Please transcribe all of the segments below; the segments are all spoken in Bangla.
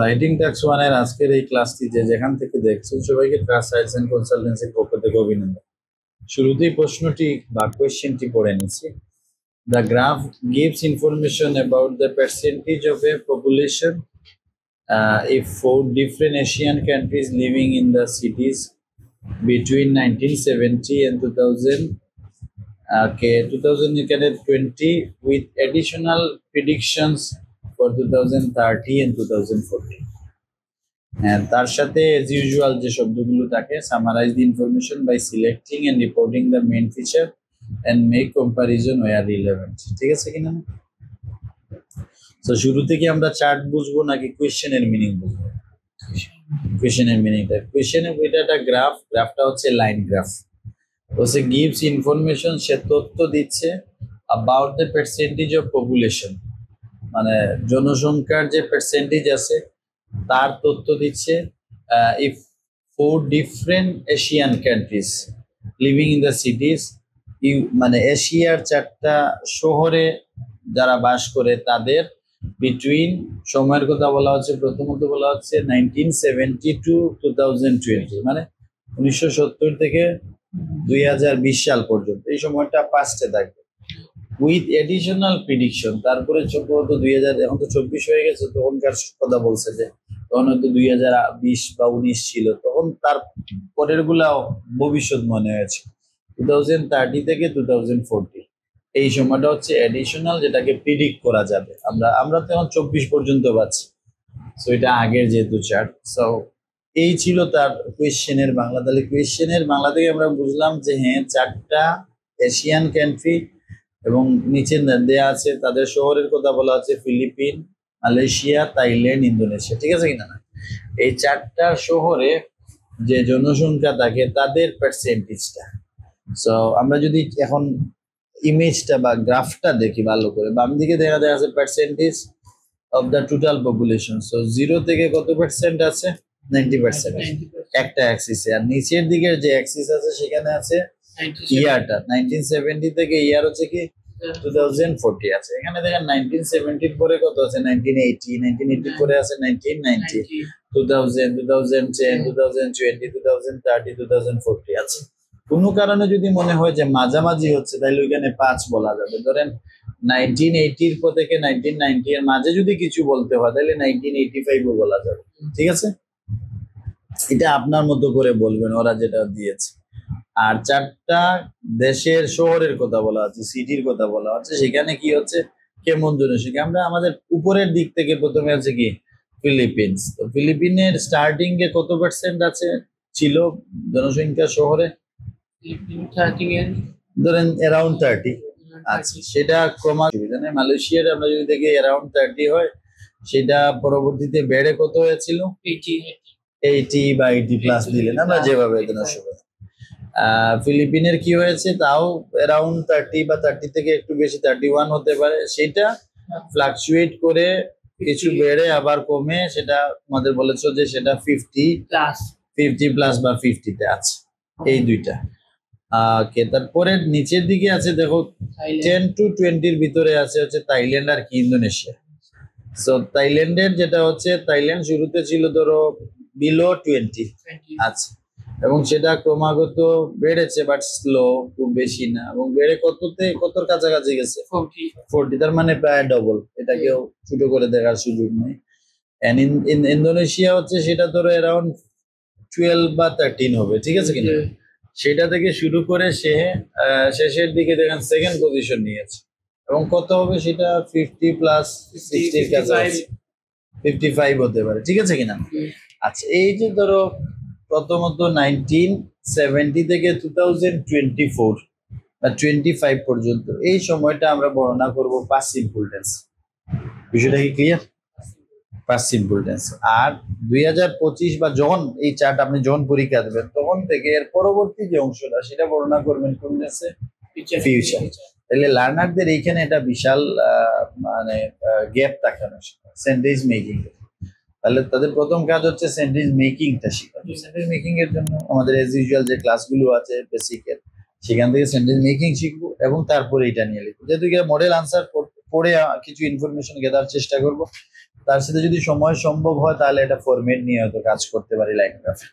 রাইটিং টাস্ক ওয়ানের আজকের এই ক্লাসটি যেখান থেকে দেখছেন সবাইকে ট্রাস্ট সাইটস এন্ড কনসালটেন্সির পক্ষ থেকে অভিনন্দন। শুরুতেই প্রশ্নটি বা কোয়েশ্চেনটি পড়ে নিচ্ছি। The graph gives information about the percentage of a population if four different Asian countries living in the cities between 1970 and 2000 2020 with additional predictions for 2030 and 2040. And তার সাথে as usual যে শব্দগুলো থাকে, summarize the information by selecting and reporting the main feature and make comparison where relevant. ঠিক আছে কিনা? তো শুরু থেকে আমরা চার্ট বুঝবো নাকি কোয়েশ্চেনের মিনিং বুঝবো? কোয়েশ্চেনের মিনিংটা, কোয়েশ্চেনের এটা একটা গ্রাফটা হচ্ছে লাইন গ্রাফ। তো সে গিভস ইনফরমেশন, সে তথ্য দিচ্ছে about the percentage of population, মানে জনসংখ্যার যে পার্সেন্টেজ আছে তার তথ্য দিচ্ছে if four different Asian countries living in the cities, মানে এশিয়ার চারটা শহরে যারা বাস করে তাদের বিটুইন সময়ের কথা বলা হচ্ছে। প্রথমত বলা হচ্ছে 1970 to 2020, মানে 1970 থেকে 2020 সাল পর্যন্ত, এই সময়টা পাস্টে থাকবে। উইথ এডিশনাল প্রিডিকশন, তারপরে সম্ভবত 2000, এখন তো 24 হয়ে গেছে, তখনকার কথা বলছে যে তখন হয়তো 2020 বা 19 ছিল, তখন তার পরের গুলা ভবিষ্যৎ মনে হয়েছে। 2030 থেকে 2040 এই সময়টা হচ্ছে এডিশনাল, যেটাকে প্রিডিক্ট করা যাবে। আমরা তো এখন 24 পর্যন্ত পাচ্ছি, সো এটা আগের যেহেতু চার্ট। সো এই ছিল তার কোয়েশ্চেনের বাংলা। তাহলে কোয়েশ্চেনের বাংলা থেকে আমরা বুঝলাম যে হ্যাঁ, চারটা এশিয়ান কান্ট্রি এবং নিচে দেয়া আছে তাদের শহরের কথা বলা হচ্ছে ফিলিপিন, মালয়েশিয়া, থাইল্যান্ড, ইন্দোনেশিয়া। ঠিক আছে কিনা? এই চারটা শহরে যে জনসংখ্যা থাকে তাদের পার্সেন্টেজটা। সো আমরা যদি এখন ইমেজটা বা গ্রাফটা দেখি ভালো করে, বাম দিকে দেখা যাচ্ছে percentage of the total population. So 0 থেকে কত পার্সেন্ট আছে? 90%, একটা অ্যাক্সিসে। আর নিচের দিকের যে অ্যাক্সিস আছে সেখানে আছে ইয়ারটা, 1970 থেকে ইয়ার হচ্ছে কি 2040 আছে। এখানে দেখেন 1970 পরে কত আছে? 1980, 1980 পরে আছে 1990, 2000, 2010, 2020, 2030, 2040 আছে। কোনো কারণে যদি মনে হয় যে মাঝামাঝি হচ্ছে, তাহলে ওইখানে 5 বলা যাবে। ধরেন 1980 থেকে 1990 এর মাঝে যদি কিছু বলতে হয় তাহলে 1985 বলা যাবে। ঠিক আছে, এটা আপনার মতো করে বলবেন, ওরা যেটা দিয়েছে। আর চারটা দেশের শহরের কথা বলা হচ্ছে, সিটির কথা বলা হচ্ছে, সেখানে কি হচ্ছে কেমন জনসংখ্যা। আমরা আমাদের উপরের দিক থেকে প্রথমে আছে কি ফিলিপিন্স। তো ফিলিপিনের স্টার্টিং এ কত পার্সেন্ট আছে ছিল জনসংখ্যা শহরে? ধরেন অ্যারাউন্ড 30। আচ্ছা, সেটা ক্রমান্বয়ে মালয়েশিয়ার আমরা যদি দেখি অ্যারাউন্ড 30 হয়, সেটা পরবর্তীতে বেড়ে কত হয়েছিল? 80 বা 80 প্লাস দিলেন আমরা যেভাবে জনসংখ্যা। ফিলিপিনের কি হয়েছে? তাও অ্যারাউন্ড 30 বা 30 থেকে একটু বেশি, 31 হতে পারে। সেটা ফ্লাকচুয়েট করে কিছু বেড়ে আবার কমে, সেটা আমাদের বলেছো যে সেটা 50 প্লাস বা 50-তে আছে, এই দুইটা। তারপরে নিচের দিকে আছে দেখো 10 to 20-র ভিতরে আছে হচ্ছে থাইল্যান্ড আর কি ইন্দোনেশিয়া। সো থাইল্যান্ডের যেটা হচ্ছে, থাইল্যান্ড শুরুতে ছিল ধরো বিলো 20, আচ্ছা, এবং সেটা ক্রমাগত বেড়েছে, বাট স্লো, খুব বেশি না, এবং বেড়ে কতর কাছাকাছি গেছে 40, তার মানে প্রায় ডবল। এটাকেও ছোট করে দেখার সুযোগ নেই। ইন্দোনেশিয়া হচ্ছে সেটা ধরো অ্যারাউন্ড 12 বা 13 হবে। ঠিক আছে কিনা? সেটা থেকে শুরু করে সে শেষের দিকে দেখেন সেকেন্ড পজিশন নিয়েছে, এবং কত হবে সেটা 50 প্লাস 60-র কাছাকাছি, 55 হতে পারে। ঠিক আছে কিনা? আচ্ছা, এই যে ধরো প্রথমত 1970 থেকে 2024 বা 25 পর্যন্ত, এই সময়টা আমরা বর্ণনা করব পাস্ট সিম্পল টেন্স। বিষয়টা কি ক্লিয়ার? Past simple tense. আর 2025 বা যখন এই চার্ট আপনি যখন পরীক্ষা দেবেন তখন থেকে এর পরবর্তী যে অংশটা সেটা বর্ণনা করবেন কোন টেন্সে? ফিউচার। তাহলে লার্নারদের এইখানে একটা বিশাল মানে গ্যাপ দেখানো সেন্টেন্স মেকিং। তাহলে তাদের প্রথম কাজ হচ্ছে সেন্টেন্স মেকিংটা শেখা। সেন্টেন্স মেকিং এর জন্য আমাদের এজ ইউজুয়াল যে ক্লাসগুলো আছে বেসিকের, সেখান থেকে সেন্টেন্স মেকিং শিখবো এবং তারপরে এটা নিয়ে লিখবো। যেহেতু মডেল আনসার পড়ে কিছু ইনফরমেশন গেদার চেষ্টা করব, তার সাথে যদি সময় সম্ভব হয় তাহলে এটা ফরম্যাট নিয়ে হয়তো কাজ করতে পারি লাইন গ্রাফে।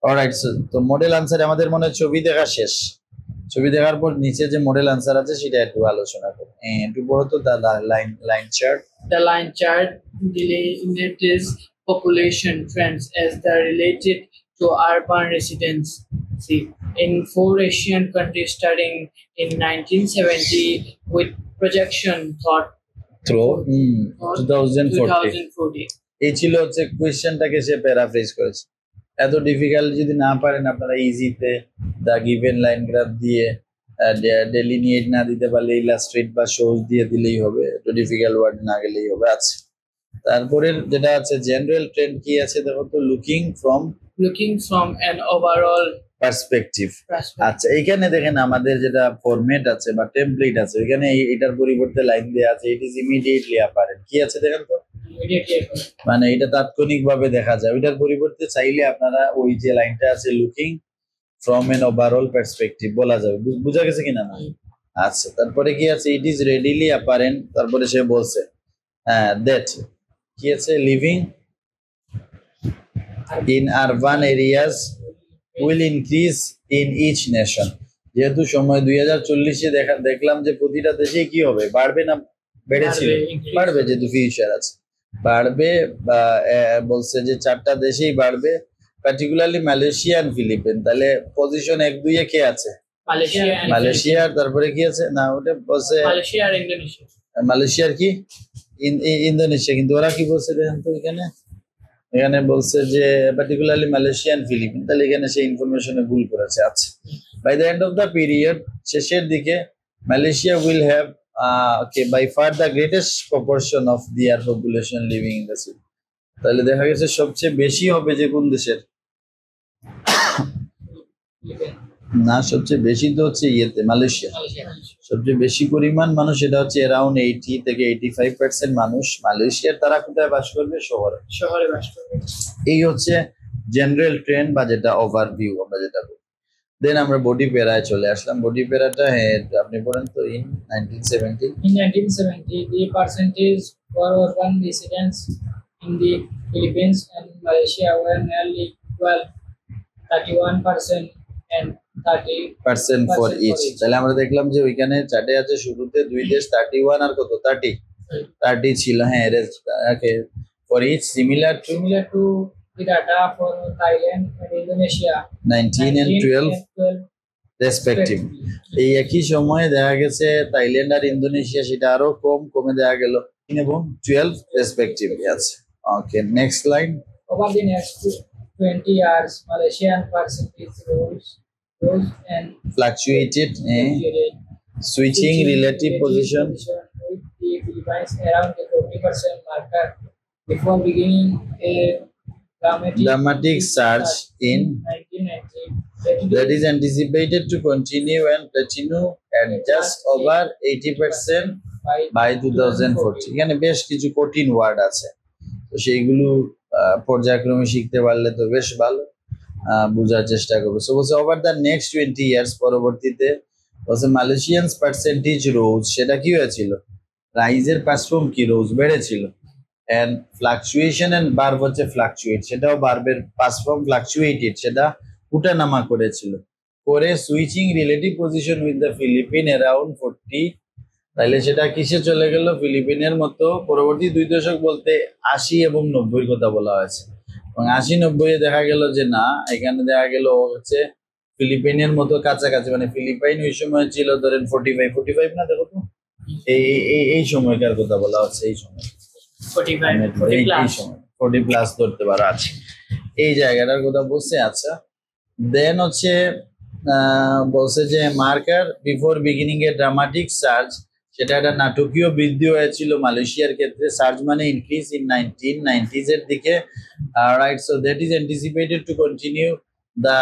অলরাইট, তো মডেল আনসার আমাদের মনে হয় ছবি দেখা শেষ। ছবি দেখার পর নিচে যে মডেল আনসার আছে সেটা একটু আলোচনা করব। একটু বড় তো line chart. The line chart delineates population trends as they are related to urban residency in four Asian countries starting in 1970 with projection thought throw 2040। 2040. এই ছিল হচ্ছে কোয়েশ্চেনটাকে সে প্যারাফ্রেজ করেছে। এত ডিফিকাল্ট যদি না পারেন আপনারা ইজিতে দা গিভেন লাইন গ্রাফ দিয়ে ডেলিনিয়েট না দিতে পারলে ইলাস্ট্রেট বা শোজ দিয়ে দিলেই হবে, এত ডিফিকাল্ট ওয়ার্ড না গেলেই হবে। আচ্ছা, তারপরে যেটা আছে জেনারেল ট্রেন্ড কি আছে দেখো তো, looking from an overall perspective. perspective. আচ্ছা, এখানে দেখেন আমাদের যেটা ফরম্যাট আছে বা টেমপ্লেট আছে ওইখানে এটার পরিবর্তে লাইন দেওয়া আছে, ইট ইজ ইমিডিয়েটলি অ্যাপারেন্ট। কি আছে দেখেন তো, Immediately. মানে এটা তাৎক্ষণিক ভাবে দেখা যায়। ওইটার পরিবর্তে চাইলে আপনারা ওই যে লাইনটা আছে looking from N overall perspective বলা যাবে। বুঝা গেছে কিনা না? আচ্ছা, তারপরে কি আছে, ইট ইজ রেডিলি অ্যাপারেন্ট। তারপরে সে বলছে দ্যাট কি আছে, living in urban areas will increase in each nation. যেহেতু সময় 2040-এ দেখলাম যে প্রতিটা দেশে কি হবে, বাড়বে না বেড়েছিল? বাড়বে, যেহেতু ফিউচার আছে বাড়বে। বা বলছে যে 4টা দেশেই বাড়বে, পার্টিকুলারলি মালয়েশিয়া এন্ড ফিলিপিন। তাহলে পজিশন 1-2-এ কে আছে? মালয়েশিয়া। তারপরে কি আছে না, ওটা বলছে Malaysia and Indonesia. মালয়েশিয়ার কি ইন্দোনেশিয়া, কিন্তু ওরা কি বলছে দেখেন তো, এখানে বলছে যে পার্টিকুলারলি মালয়েশিয়া এন্ড ফিলিপিন। তাহলে এখানে সেই ইনফরমেশনে ভুল করেছে। আচ্ছা, by the end of the period, শেষের দিকে, Malaysia will have by far the greatest proportion of their population living in the city. তাহলে দেখা গেছে সবচেয়ে বেশি হবে যে কোন দেশের? না, সবচেয়ে বেশি তো হচ্ছে মালয়েশিয়া। সবচেয়ে বেশি পরিমাণ মানুষ, এটা হচ্ছে অ্যারাউন্ড 80 থেকে 85% মানুষ মালয়েশিয়ার। তারা কোথায় বাস করবে? শহরে বাস করবে। এই হচ্ছে জেনারেল ট্রেন্ড বা যেটা ওভারভিউ আমরা যেটা বলি। দেন আমরা বডি প্যারায় চলে আসলাম। বডি প্যারাটা আপনি পড়েন তো। In 1970, the percentage for urban residents in the Philippines and Malaysia were nearly equal, 31% and 30% for each. তাহলে আমরা দেখলাম যে ওইখানে চার্টে আছে শুরুতে দুই দেশ 31 আর কত 30 ছিল। হ্যাঁ, for each similar to the data for Thailand and Indonesia, 19 and 12 respective. এই একই সময়ে দেখা গেছে থাইল্যান্ড আর ইন্দোনেশিয়া সেটা আরো কমে দেখা গেল এবং 12 রেসপেক্টিভলি আছে। Okay, next line. Over the next 20 years, Malaysian percentage rose and fluctuated, switching relative position with the Philippines around the 40% marker before beginning a dramatic surge in 1990 that is anticipated to continue and plateau at just over 80% by 2040। এখানে বেশ কিছু কঠিন ওয়ার্ড আছে, তো সেইগুলো পর্যায়ক্রমে শিখতে পারলে তো বেশ ভালো, বোঝার চেষ্টা করবো। সো বলছে ওভার দ্য নেক্সট 20 ইয়ার্স, পরবর্তীতে বলছে মালয়েশিয়ানস পার্সেন্টেজ রোজ, সেটা কি হয়েছিল? রাইজের পাসফর্ম কি রোজ বেড়েছিল। এন্ড ফ্লাকচুয়েশন এন্ড বার্ব হচ্ছে ফ্লাকচুয়েট, সেটাও বার্বের পাসফর্ম ফ্লাকচুয়েটেড, সেটা উঠানামা করেছিল করে। Switching relative position with the Philippines around 40, তাইলে সেটা কিসে চলে গেল? ফিলিপিনের মতো। পরবর্তী 2 দশক বলতে 80 এবং 90-এর কথা বলা হয়েছে, এবং 80-90-এ দেখা গেল যে না, এখানে দেখা গেল হচ্ছে ফিলিপিনের মতো কাছাকাছি। মানে ফিলিপাইন ওই সময় ছিল ধরেন 45 না, দেখো তো এই সময়কার কথা বলা হচ্ছে। এই সময় 40 প্লাস ধরতে পারো আছে, এই জায়গাটার কথা বলছে। আচ্ছা, দেন হচ্ছে বলছে যে marker before beginning a dramatic search, সেটা একটা নাটকীয় বৃদ্ধি হয়েছিল মালয়েশিয়ার ক্ষেত্রে। সার্চ মানে ইনক্রিজ ইন 1990s এর দিকে, right. So that is anticipated to continue the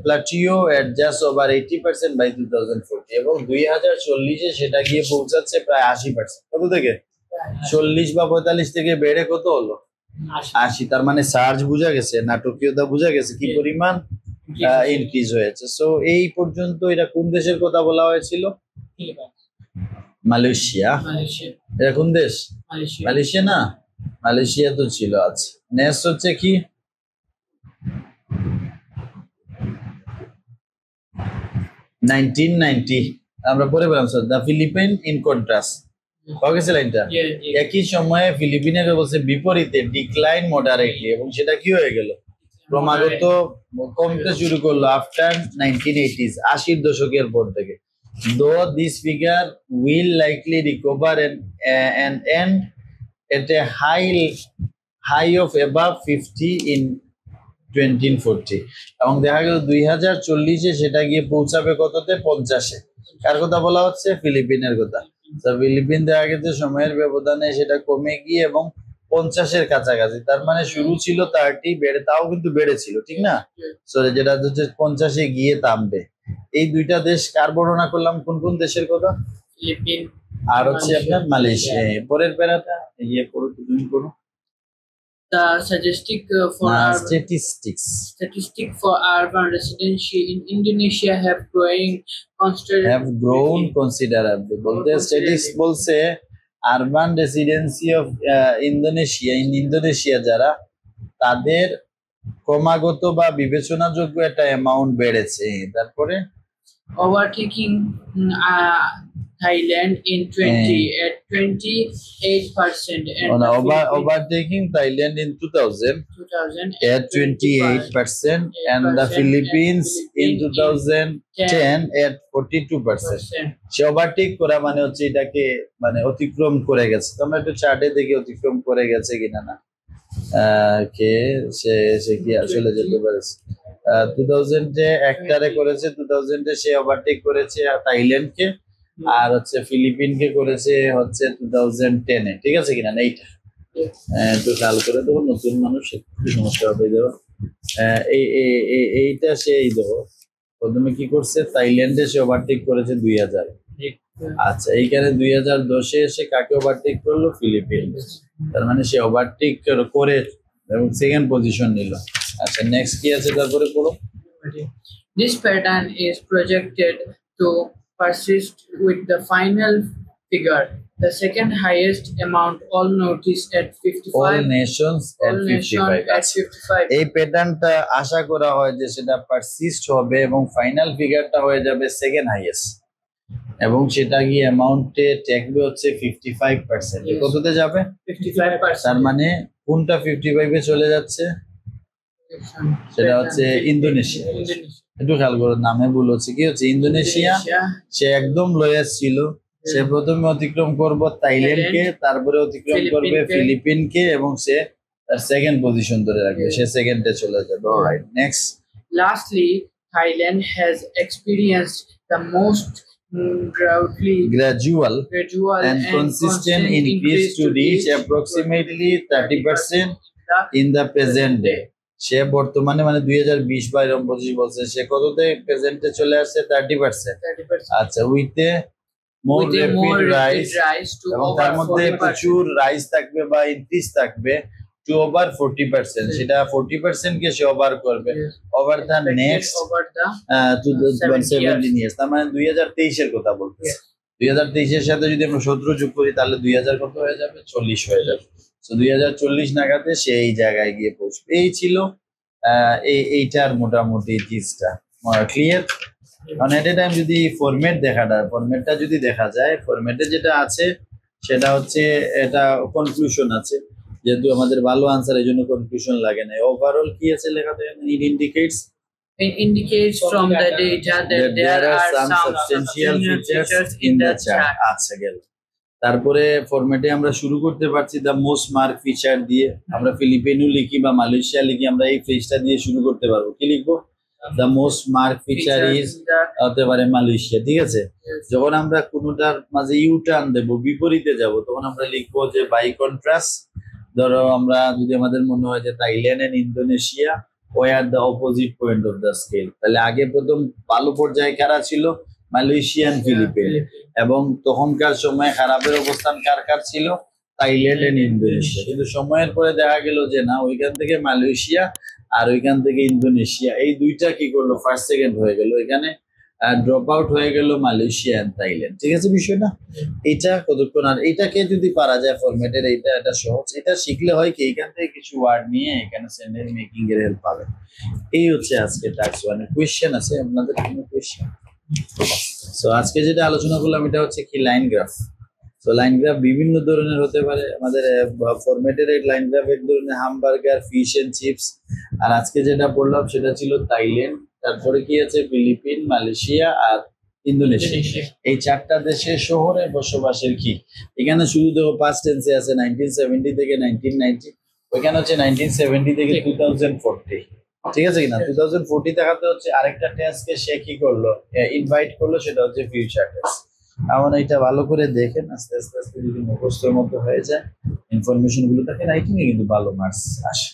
plateau at just over 80% by 2040, এবং 2040-এ সেটা গিয়ে পৌঁছাচ্ছে প্রায় 80%। কত থেকে? 40 বা 45 থেকে বেড়ে কত হলো? 80। তার মানে সার্চ বোঝা গেছে, নাটকীয়তা বোঝা গেছে, কি পরিমাণ ইনক্রিজ হয়েছে। সো এই পর্যন্ত এটা কোন দেশের কথা বলা হয়েছিল? মালয়েশিয়া। Malaysia. এটা কোন দেশ? Malaysia. মালয়েশিয়া না, মালয়েশিয়া তো ছিল। আচ্ছা, নেক্সট হচ্ছে কি, 1990 আমরা পরে বললাম sir, the Philippine in contrast, পাওয়া গেছে লাইনটা। Yeah. একই সময়ে ফিলিপিনের অবস্থা বিপরীতে ডিক্লাইন মডারেটলি, এবং সেটা কি হয়ে গেল, ক্রমাগত কমতে শুরু করলো আফটার 1980s, 80-এর দশকের পর থেকে। দো this figure will likely recover and end at a high of above 50 in 2040, এবং দেখা গেল 2040-এ সেটা গিয়ে পৌঁছাবে কততে, 50-এ। কার কথা বলা হচ্ছে? ফিলিপিনের কথা। তো ফিলিপিন দেখা গেছে সময়ের ব্যবধানে সেটা কমে গিয়ে এবং 50-এর কাছাকাছি, তার মানে শুরু ছিল 30, বেড়ে, তাও কিন্তু বেড়েছিল, ঠিক না? সরি, যেটা হচ্ছে 50-এ গিয়ে থামবে। এই দুইটা দেশ কার বর্ণনা করলাম, কোন কোন দেশের কথা? Philippines. আর হচ্ছে আপনার মালয়েশিয়া। পরের প্যারাটা ইয়ে পড়ো, তুমি পড়ো। The statistic statistic for urban residency in Indonesia have grown considerably. বলতে স্ট্যাটিস্টিক্স বলছে আরবান রেসিডেন্সি অফ ইন্দোনেশিয়া যারা, তাদের ক্রমাগত বা বিবেচনাযোগ্য একটা অ্যামাউন্ট বেড়েছে। তারপরে overtaking Thailand in 28% and overtaking Thailand in 2000 at 28%, and the Philippines in 2010 at 42%. Say overtake করা মানে হচ্ছে এটাকে মানে অতিক্রম করে গেছে। তোমরা একটু চার্টে দেখে অতিক্রম করে গেছে কিনা না, কে সে কি আসলে যেতে পারেছে। 2000-এ একটারে করেছে, 2000-এ সে ওভারটেক করেছে থাইল্যান্ডকে, আর হচ্ছে ফিলিপিনকে করেছে হচ্ছে 2010-এ, ঠিক আছে কিনা? এইটা একটু খেয়াল করে দেবো, নতুন মানুষ একটু সমস্যা হবে। দেবো এইটা সেই দেবো, প্রথমে কি করছে, থাইল্যান্ডে সে ওভারটেক করেছে 2000। আচ্ছা, এইখানে 2010-এ এসে কাকে ওভারটেক করলো? ফিলিপিন। তার মানে সে ওভারটেক করে এবং সেকেন্ড পজিশন নিল। আচ্ছা, নেক্সট কি আছে তারপরে পড়ো। This pattern is projected to persist with the final figure, the second highest amount, all noticed at 55. All nations at 55. এই প্যাটার্নটা আশা করা হয় যে সেটা পারসিস্ট হবে এবং ফাইনাল ফিগারটা হয়ে যাবে সেকেন্ড হাইয়েস্ট, এবং সেটা গিয়ে অ্যামাউন্টে টেকবে হচ্ছে 55%। কততে যাবে? 55%। তার মানে কোনটা 55-এ চলে যাচ্ছে? সেটা হচ্ছে ইন্দোনেশিয়া। একটু খেয়াল করো, নামে ভুল হচ্ছে, কি হচ্ছে? ইন্দোনেশিয়া। সে একদম লোয়েস্ট ছিল, সে প্রথমে অতিক্রম করবে থাইল্যান্ডকে, তারপরে অতিক্রম করবে ফিলিপিনকে, এবং সে তার সেকেন্ড পজিশন ধরে রাখবে, সে সেকেন্ডে চলে যাবে। Alright, next. Lastly, Thailand has experienced the most gradual and consistent increase to reach approximately 30% in the present day. সে বর্তমানে মানে 2020 বা এরকম 25 বলছে, সে কততে প্রেজেন্টে চলে আসছে? 30%। আচ্ছা, with a more rapid rise, এবং তার মধ্যে প্রচুর রাইজ থাকবে বা ইনক্রিজ থাকবে টু ওভার 40%। সেটা 40% কে সে ওভার করবে ওভার দ্য নেক্সট 17 ইয়ার্স। তার মানে 2023-এর কথা বলতেছে। 2023-এর সাথে যদি আমরা 17 যোগ করি তাহলে 2000 কত হয়ে যাবে? 40 হয়ে যাবে। তো 2040 নাগাদে সে এই জায়গায় গিয়ে পৌঁছবে। এই ছিল এইটার মোটামুটি জিনিসটা ক্লিয়ার। কারণ এট এ টাইম যদি ফরম্যাটটা যদি দেখা যায়, ফরম্যাটে যেটা আছে সেটা হচ্ছে এটা কনক্লুশন আছে, যেহেতু আমাদের ভালো আনসার, এই জন্য কনক্লুশন লাগে না। ওভারঅল কি আছে লেখা থাকে? ইট indicates from the data that there are some substantial features in the chart. আচ্ছা, গেল। তারপরে ফরম্যাটে আমরা শুরু করতে পারছি দ্য মোস্ট মার্ক ফিচার দিয়ে। আমরা ফিলিপিনো লিখি বা মালয়েশিয়া লিখি, আমরা এই ফ্রেজটা দিয়ে শুরু করতে পারবো। কি লিখবো? The most mark feature is, হতে পারে মালয়েশিয়া, ঠিক আছে। যখন আমরা কোনোটার মাঝে ইউ টার্ন দেবো, বিপরীতে যাব, তখন আমরা লিখবো যে বাই কন্ট্রাস্ট। ধরো আমরা যদি আমাদের মনে হয় যে Thailand and Indonesia were the opposite point of the scale, তাহলে আগে প্রথম ভালো পর্যায়ে কারা ছিল? মালয়েশিয়ান ফিলিপিন, এবং তখনকার সময় খারাপের অবস্থান কার ছিল? Thailand and Indonesia. কিন্তু সময়ের পরে দেখা গেল যে না, ওইখান থেকে মালয়েশিয়া আর ওইখান থেকে ইন্দোনেশিয়া, এই দুইটা কি করলো? ফার্স্ট সেকেন্ড হয়ে গেল। এখানে ড্রপ আউট হয়ে গেল মালয়েশিয়া এন্ড থাইল্যান্ড। ঠিক আছে বিষয়টা? এটা কতক্ষণ, আর এটাকে যদি পারা যায় ফরম্যাটের, এটা সহজ। এটা শিখলে হয় কি, এখান থেকে কিছু ওয়ার্ড নিয়ে এখানে সেন্টেন্স মেকিং এর হেল্প পাবেন। এই হচ্ছে আজকে টাস্ক 1 এর কোশ্চেন। আছে আপনাদের কোনো কোশ্চেন? সো আজকে যেটা আলোচনা করলাম এটা হচ্ছে কি লাইন গ্রাফ। তো লাইন গ্রাফ বিভিন্ন ধরনের হতে পারে। আমাদের ফরম্যাটের এই লাইন গ্রাফ এক ধরনের হামবার্গার, ফিশ এন্ড চিপস। আর আজকে যেটা বললাম সেটা ছিল থাইল্যান্ড, তারপরে কি আছে ফিলিপিন, মালয়েশিয়া আর ইন্দোনেশিয়া। এই 4টা দেশের শহরে বসবাসের কি। এখানে শুধু দেখো পাস্ট টেন্সে আছে 1970 থেকে 1990, ওইখানে হচ্ছে 1970 থেকে 2040। ঠিক আছে কিনা? 2040 দেখাতে হচ্ছে আরেকটা টেন্সকে সে কি করলো, ইনভাইট করলো, সেটা হচ্ছে ফিউচার টেন্স। আমার এটা ভালো করে দেখেন, আস্তে আস্তে আস্তে যদি মুখস্থের মধ্যে হয়ে যায় ইনফরমেশন গুলো, তাকে রাইটিং এ কিন্তু ভালো মার্কস আসে,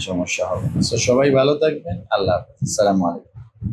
সমস্যা হবে না। তো সবাই ভালো থাকবেন, আল্লাহ হাফেজ, আসসালামু আলাইকুম।